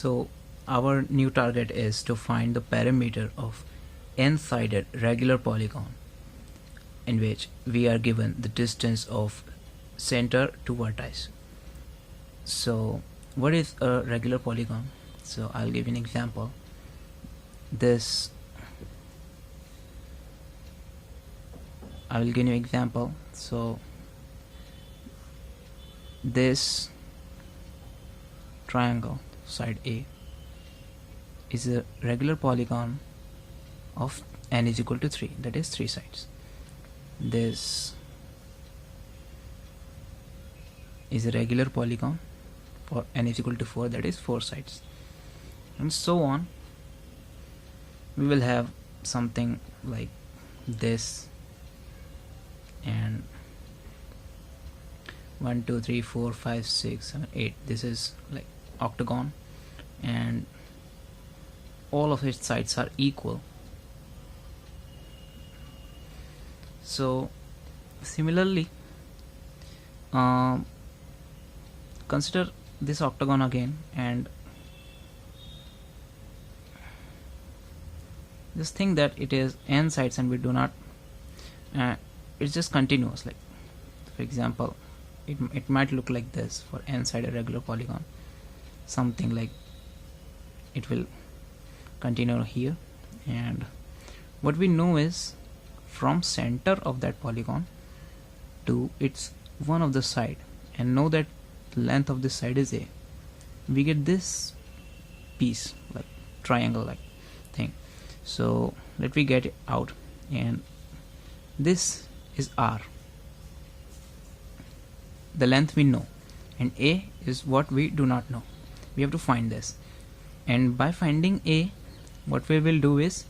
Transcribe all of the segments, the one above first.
So our new target is to find the perimeter of n-sided regular polygon in which we are given the distance of center to vertex. So what is a regular polygon? So I'll give you an example. I will give you an example. So this triangle side A is a regular polygon of n is equal to 3, that is 3 sides. This is a regular polygon for n is equal to 4, that is 4 sides, and so on. We will have something like this, and 1 2 3 4 5 6 7 8, this is like octagon, and all of its sides are equal. So similarly, consider this octagon again, and just think that it is n sides and we do not it's just continuous. Like for example, it might look like this for n-sided regular polygon, something like it will continue here. And what we know is from center of that polygon to its one of the side, and know that the length of this side is a, we get this piece like triangle like thing. So let me get it out, and this is R, the length we know, and A is what we do not know. We have to find this, and by finding A, what we will do is,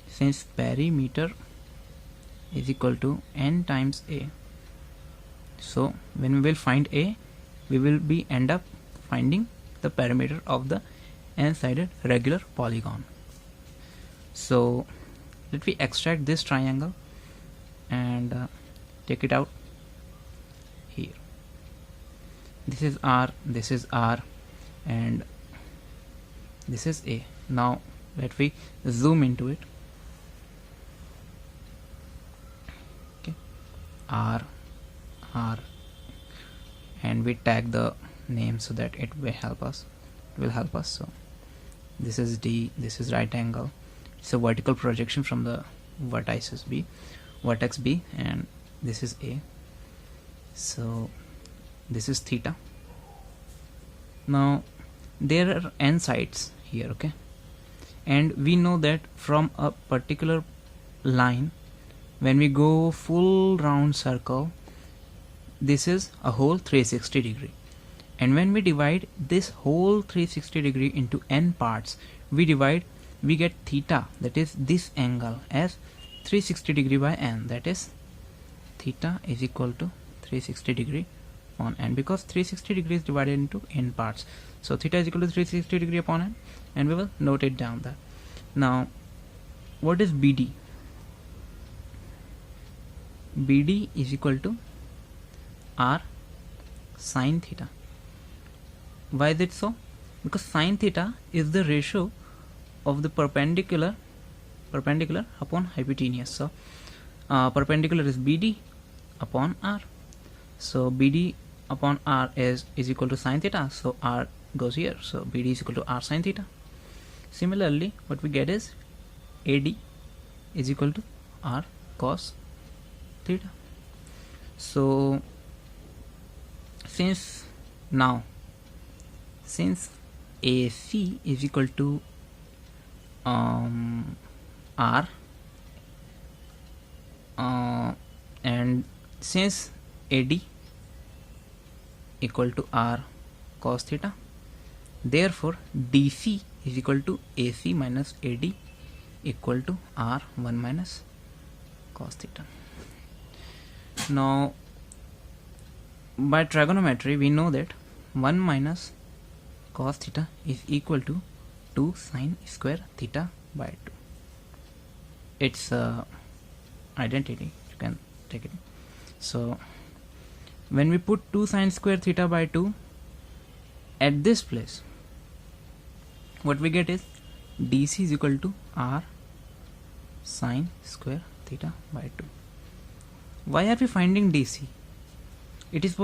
since perimeter is equal to n times A, so when we will find A, we will be end up finding the perimeter of the n-sided regular polygon. So let me extract this triangle and take it out here. This is R, this is R, and this is A. Now let me zoom into it. Okay, R, R, and we tag the name so that it will help us. So this is D, this is right angle. It's a vertical projection from the vertex B, and this is A. So this is theta. Now there are n sides here, okay, and we know that from a particular line, when we go full round circle, this is a whole 360 degree, and when we divide this whole 360 degree into n parts, we get theta, that is this angle, as 360 degree by n, that is theta is equal to 360 degree on n, because 360 degree is divided into n parts. So theta is equal to 360 degree upon n, and we will note it down that. Now what is BD? BD is equal to R sine theta. Why is it so? Because sine theta is the ratio of the perpendicular upon hypotenuse. So perpendicular is BD upon R. So BD upon R is equal to sine theta, so R goes here, so BD is equal to R sine theta. Similarly, what we get is AD is equal to R cos theta. So since AC is equal to R, and since AD equal to R cos theta, therefore DC is equal to AC minus AD equal to R 1 minus cos theta. Now by trigonometry we know that 1 minus cos theta is equal to 2 sine square theta by 2. It's identity, you can take it. So when we put 2 sine square theta by 2 at this place, what we get is DC is equal to R sine square theta by 2. Why are we finding DC? It is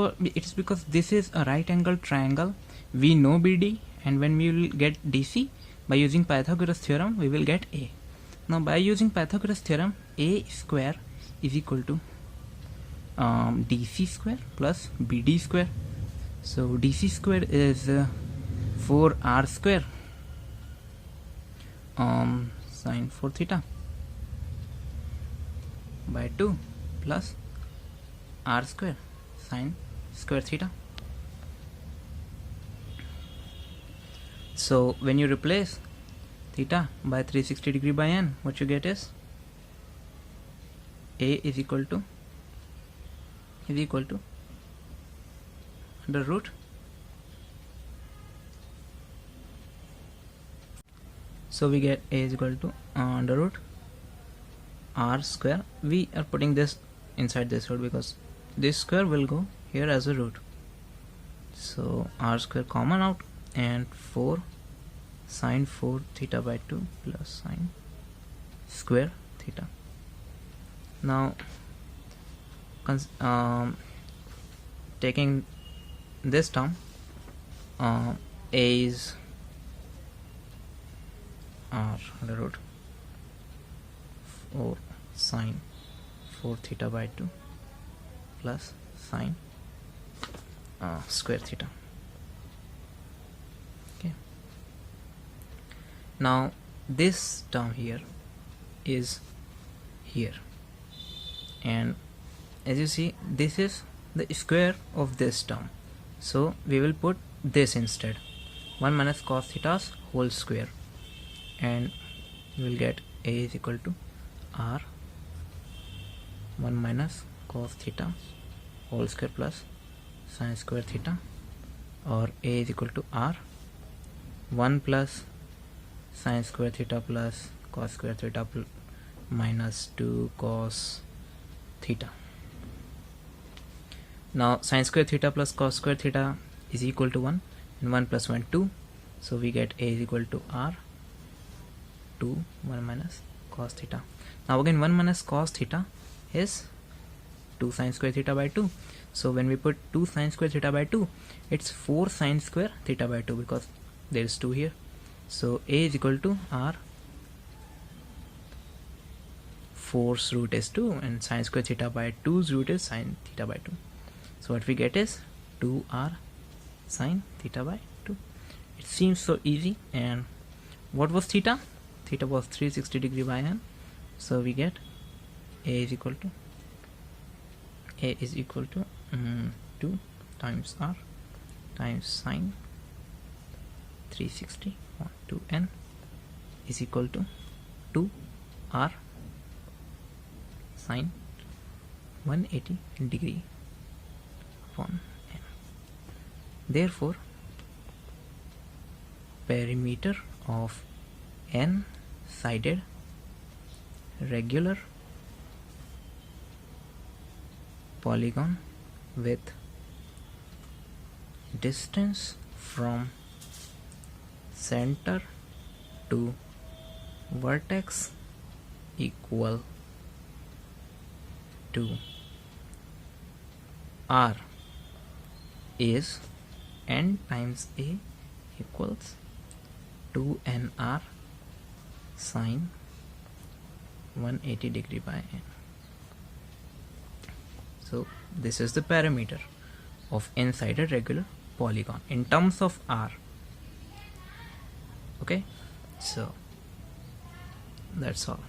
because this is a right angle triangle. We know BD, and when we will get DC by using Pythagoras theorem, we will get A. Now by using Pythagoras theorem, A square is equal to DC square plus BD square. So DC square is 4R square sine 4 theta by 2 plus R square sine square theta. So when you replace theta by 360 degree by n, what you get is A is equal to under root. So we get A is equal to under root R square. We are putting this inside this root because this square will go here as a root. So R square common out, and 4 sine 4 theta by 2 plus sine square theta. Now taking this term, A is R under root 4 sine 4 theta by 2 plus sine square theta. Okay. Now this term here is here, and as you see, this is the square of this term, so we will put this instead, 1 minus cos theta's whole square, and we will get A is equal to R 1 minus cos theta whole square plus sine square theta, or A is equal to R 1 plus sine square theta plus cos square theta minus 2 cos theta. Now sine square theta plus cos square theta is equal to 1, and 1 plus 1 2, so we get A is equal to R 2 1 minus cos theta. Now again 1 minus cos theta is 2 sine square theta by 2, so when we put 2 sine square theta by 2, it's 4 sine square theta by 2 because there is 2 here. So A is equal to R 4's root is 2, and sine square theta by 2's root is sine theta by 2. So what we get is 2R sine theta by 2. It seems so easy. And what was theta? Theta was 360 degree by n, so we get A is equal to 2 times R times sine 360 to n is equal to 2R sine 180 degree upon n. Therefore perimeter of n sided regular polygon with distance from center to vertex equal to R is n times A equals 2nr sine 180 degree by n. So this is the parameter of n-sided regular polygon in terms of R. Okay, so that's all.